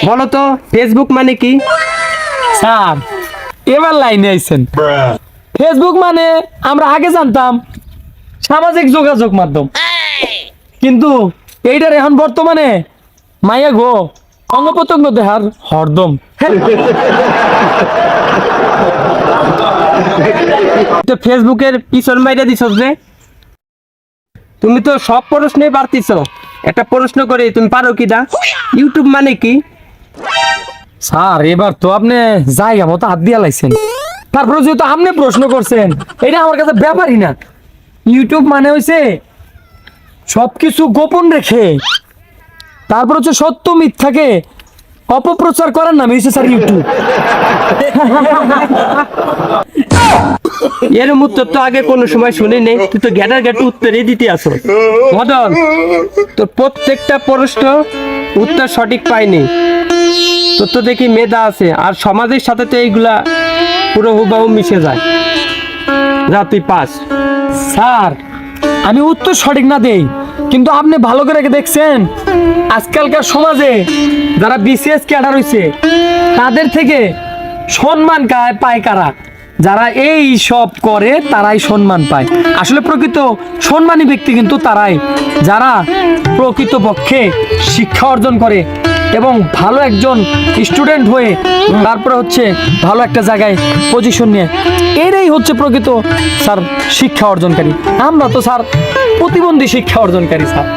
বলো তো ফেসবুক মানে কি? স্যার এবার লাইনে আইছেন। ফেসবুক মানে আমরা আগে জানতাম সামাজিক যোগাযোগ মাধ্যম, কিন্তু এইটার এখন বর্তমানে মাইয়া গো অঙ্গ প্রত্যঙ্গ দেহার হরদম। তো ফেসবুকের পিছন মাইরা দিছস যে, তুমি তো সব প্রশ্নে পারতিছ। একটা প্রশ্ন করে তুমি পারো কি দা? ইউটিউব মানে কি? স্যার এবার তো আপনি জায়গা মতো হাত দিয়া লাইছেন, তারপরে যেহেতু আপনি প্রশ্ন করছেন এটা আমার কাছে ব্যাপারই না। ইউটিউব মানে হইছে সবকিছু গোপন রেখে তারপর হচ্ছে সত্য মিথ্যাকে অপপ্রচার করার নাম হচ্ছে স্যার ইউটিউব। এর উত্তর তো আগে কোনো সময় শুনি নেই, তুই তো গ্যাটার গ্যাট উত্তরই দিতে আসো। মদন, তোর প্রত্যেকটা প্রশ্ন উত্তর সঠিক পাইনি। তোর তো দেখি মেধা আছে, আর সমাজের সাথে তো এইগুলা পুরো হুবাহু মিশে যায়। যা তুই পাস। স্যার আমি উত্তর সঠিক না দেই, কিন্তু আপনি ভালো করে দেখছেন আজকালকার সমাজে যারা বিসিএস ক্যাডার হইছে তাদের থেকে সম্মান পায় কারা? যারা এই সব করে তারাই সম্মান পায়। আসলে প্রকৃত সম্মানী ব্যক্তি কিন্তু তারাই যারা প্রকৃতপক্ষে শিক্ষা অর্জন করে এবং ভালো একজন স্টুডেন্ট হয়ে তারপরে হচ্ছে ভালো একটা জায়গায় পজিশন নিয়ে, এরাই হচ্ছে প্রকৃত স্যার শিক্ষা অর্জনকারী। আমরা তো স্যার প্রতিবন্ধী শিক্ষা অর্জনকারী স্যার।